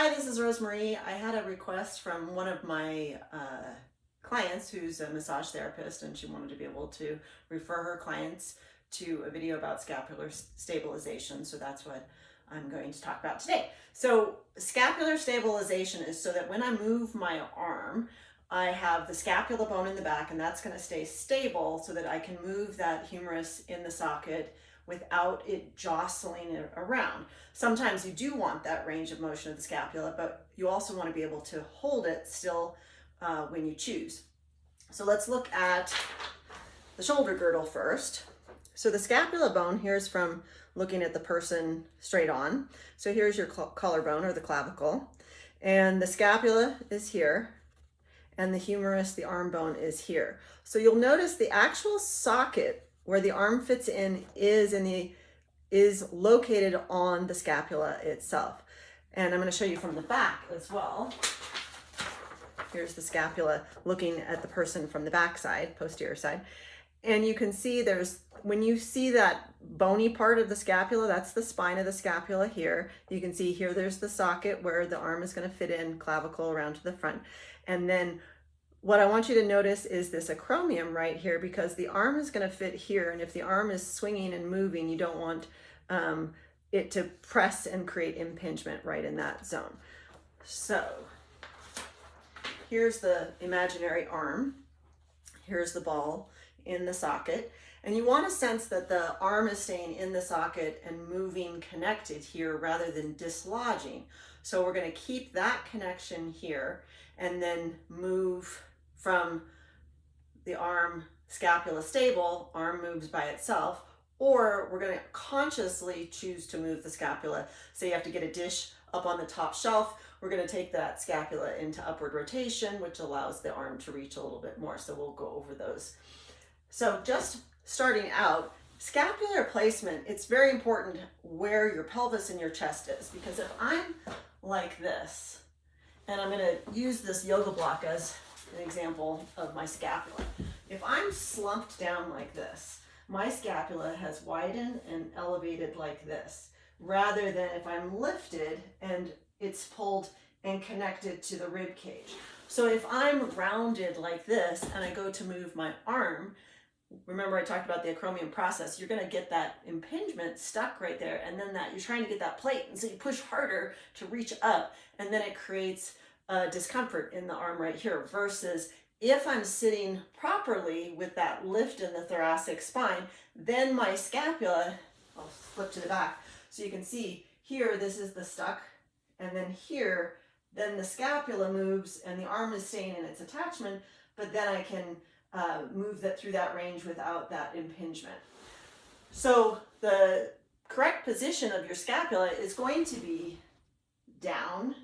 Hi, this is Rosemary. I had a request from one of my clients who's a massage therapist, and she wanted to be able to refer her clients to a video about scapular stabilization. So that's what I'm going to talk about today. So scapular stabilization is so that when I move my arm, I have the scapula bone in the back, and that's going to stay stable so that I can move that humerus in the socket without it jostling it around. Sometimes you do want that range of motion of the scapula, but you also want to be able to hold it still when you choose. So let's look at the shoulder girdle first. So the scapula bone, here's from looking at the person straight on. So here's your collarbone or the clavicle, and the scapula is here, and the humerus, the arm bone, is here. So you'll notice the actual socket where the arm fits in is located on the scapula itself. And I'm going to show you from the back as well. Here's the scapula looking at the person from the back side, posterior side. And you can see when you see that bony part of the scapula, that's the spine of the scapula here. You can see here there's the socket where the arm is going to fit in, clavicle around to the front. And then what I want you to notice is this acromion right here, because the arm is going to fit here, and if the arm is swinging and moving, you don't want it to press and create impingement right in that zone. So here's the imaginary arm. Here's the ball in the socket, and you want to sense that the arm is staying in the socket and moving connected here rather than dislodging. So we're going to keep that connection here and then move from the arm scapula stable, arm moves by itself, or we're going to consciously choose to move the scapula. So you have to get a dish up on the top shelf. We're going to take that scapula into upward rotation, which allows the arm to reach a little bit more. So we'll go over those. So just starting out, scapular placement, it's very important where your pelvis and your chest is, because if I'm like this, and I'm going to use this yoga block as an example of my scapula. If I'm slumped down like this, my scapula has widened and elevated like this, rather than if I'm lifted and it's pulled and connected to the rib cage. So if I'm rounded like this and I go to move my arm, remember I talked about the acromion process, you're going to get that impingement stuck right there, and then that you're trying to get that plate, and so you push harder to reach up, and then it creates discomfort in the arm right here, versus if I'm sitting properly with that lift in the thoracic spine, then my scapula, I'll flip to the back so you can see here, this is the stuck, and then here, then the scapula moves and the arm is staying in its attachment, but then I can move that through that range without that impingement. So the correct position of your scapula is going to be down,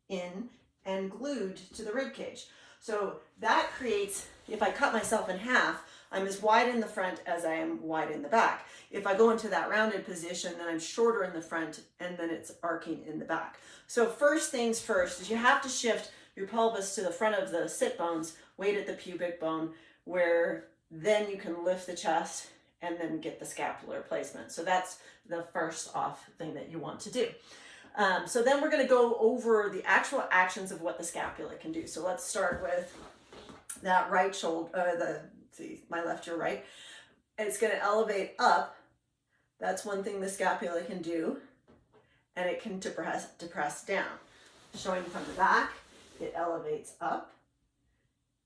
in, and glued to the rib cage. So that creates, if I cut myself in half, I'm as wide in the front as I am wide in the back. If I go into that rounded position, then I'm shorter in the front, and then it's arcing in the back. So first things first is you have to shift your pelvis to the front of the sit bones, weight at the pubic bone, where then you can lift the chest and then get the scapular placement. So that's the first off thing that you want to do. So then we're going to go over the actual actions of what the scapula can do. So let's start with that right shoulder, my left, your right. It's going to elevate up. That's one thing the scapula can do. And it can depress down. Showing from the back, it elevates up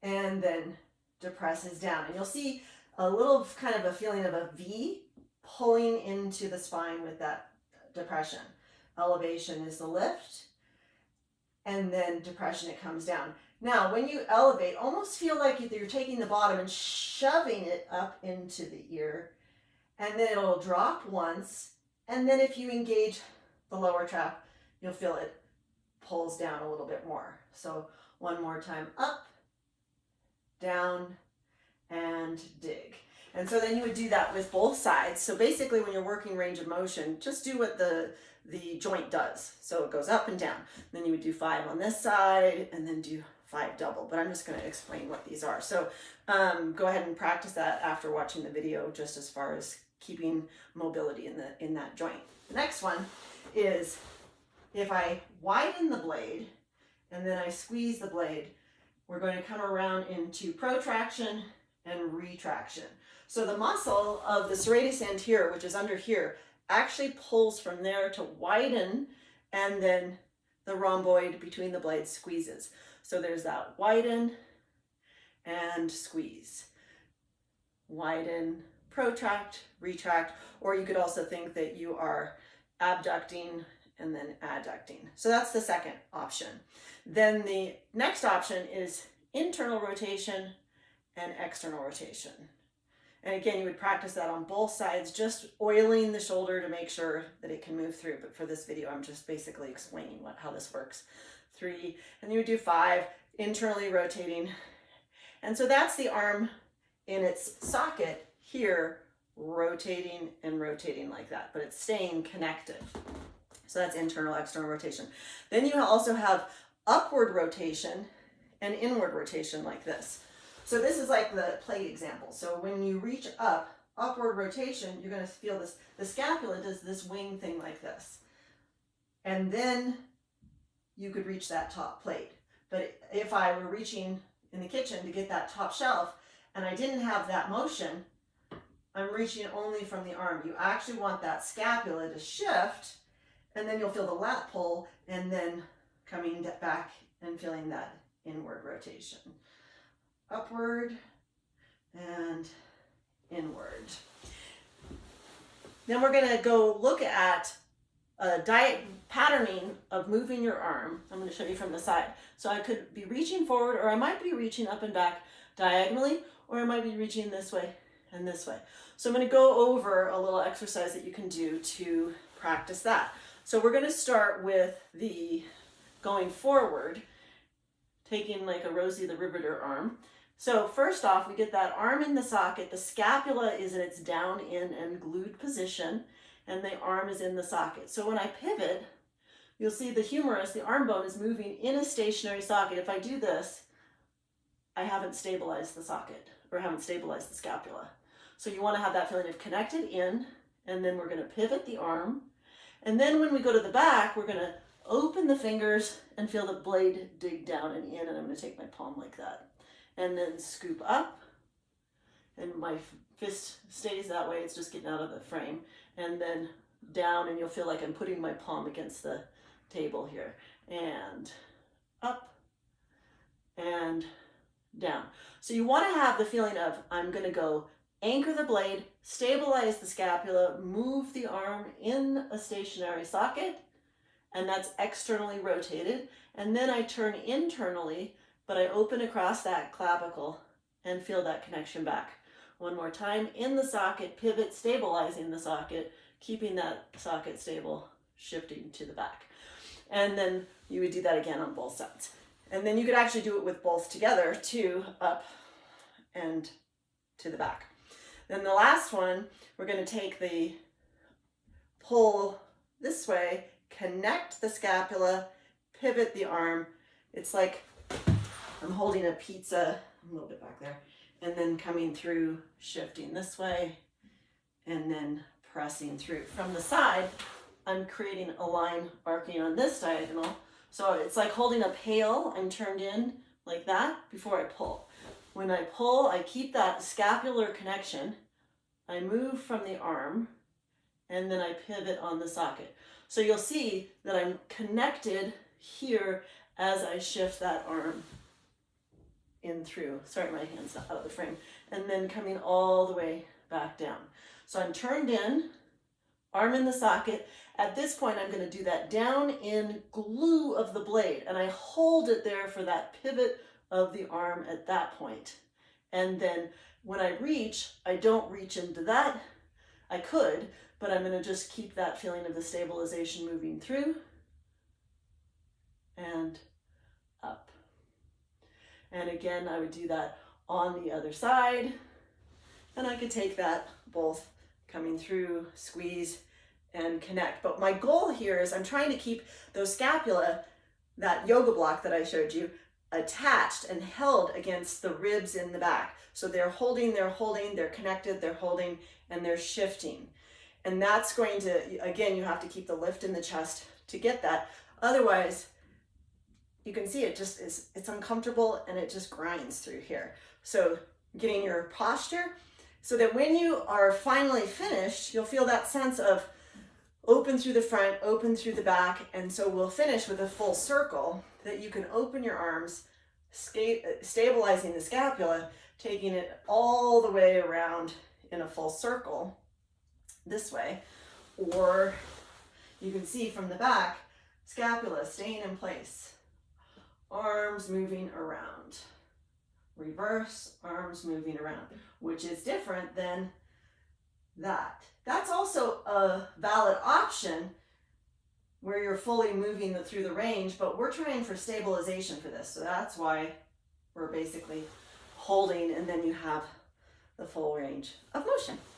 and then depresses down. And you'll see a little kind of a feeling of a V pulling into the spine with that depression. Elevation is the lift, and then depression, it comes down. Now, when you elevate, almost feel like you're taking the bottom and shoving it up into the ear, and then it'll drop once, and then if you engage the lower trap, you'll feel it pulls down a little bit more. So one more time, up, down, and dig. And so then you would do that with both sides. So basically when you're working range of motion, just do what the joint does. So it goes up and down. Then you would do 5 on this side and then do 5 double. But I'm just going to explain what these are. So go ahead and practice that after watching the video, just as far as keeping mobility in that joint. The next one is if I widen the blade and then I squeeze the blade, we're going to come around into protraction and retraction. So the muscle of the serratus anterior, which is under here, actually pulls from there to widen, and then the rhomboid between the blades squeezes. So there's that widen and squeeze. Widen, protract, retract, or you could also think that you are abducting and then adducting. So that's the second option. Then the next option is internal rotation and external rotation. And again, you would practice that on both sides, just oiling the shoulder to make sure that it can move through. But for this video, I'm just basically explaining how this works. 3, and you would do 5, internally rotating. And so that's the arm in its socket here, rotating and rotating like that, but it's staying connected. So that's internal, external rotation. Then you also have upward rotation and inward rotation like this. So this is like the plate example. So when you reach up, upward rotation, you're going to feel this. The scapula does this wing thing like this. And then you could reach that top plate. But if I were reaching in the kitchen to get that top shelf and I didn't have that motion, I'm reaching only from the arm. You actually want that scapula to shift, and then you'll feel the lat pull, and then coming back and feeling that inward rotation. Upward and inward. Then we're going to go look at a patterning of moving your arm. I'm going to show you from the side. So I could be reaching forward, or I might be reaching up and back diagonally, or I might be reaching this way and this way. So I'm going to go over a little exercise that you can do to practice that. So we're going to start with the going forward, taking like a Rosie the Riveter arm. So first off, we get that arm in the socket. The scapula is in its down in and glued position, and the arm is in the socket. So when I pivot, you'll see the humerus, the arm bone, is moving in a stationary socket. If I do this, I haven't stabilized the socket, or haven't stabilized the scapula. So you want to have that feeling of connected in, and then we're going to pivot the arm. And then when we go to the back, we're going to open the fingers and feel the blade dig down and in, and I'm going to take my palm like that. And then scoop up, and my fist stays that way, it's just getting out of the frame. And then down, and you'll feel like I'm putting my palm against the table here. And up, and down. So you want to have the feeling of, I'm going to go anchor the blade, stabilize the scapula, move the arm in a stationary socket, and that's externally rotated. And then I turn internally, but I open across that clavicle and feel that connection back. One more time, in the socket, pivot, stabilizing the socket, keeping that socket stable, shifting to the back. And then you would do that again on both sides. And then you could actually do it with both together too, up and to the back. Then the last one, we're going to take the pull this way, connect the scapula, pivot the arm. It's like I'm holding a pizza, a little bit back there, and then coming through, shifting this way, and then pressing through. From the side, I'm creating a line arcing on this diagonal. So it's like holding a pail. I'm turned in like that before I pull. When I pull, I keep that scapular connection. I move from the arm, and then I pivot on the socket. So you'll see that I'm connected here as I shift that arm in through. Sorry, my hand's not out of the frame. And then coming all the way back down. So I'm turned in, arm in the socket. At this point, I'm going to do that down in glue of the blade, and I hold it there for that pivot of the arm at that point. And then when I reach, I don't reach into that. I could, but I'm going to just keep that feeling of the stabilization moving through and up. And again, I would do that on the other side, and I could take that both coming through, squeeze, and connect. But my goal here is I'm trying to keep those scapula, that yoga block that I showed you, attached and held against the ribs in the back. So they're holding, they're connected, they're holding, and they're shifting. And that's going to, again, you have to keep the lift in the chest to get that. Otherwise, you can see it just is, it's uncomfortable and it just grinds through here. So getting your posture so that when you are finally finished, you'll feel that sense of open through the front, open through the back. And so we'll finish with a full circle that you can open your arms, stabilizing the scapula, taking it all the way around in a full circle this way. Or you can see from the back, scapula staying in place, arms moving around, reverse, arms moving around, which is different than that. That's also a valid option where you're fully moving through the range, but we're trying for stabilization for this. So that's why we're basically holding, and then you have the full range of motion.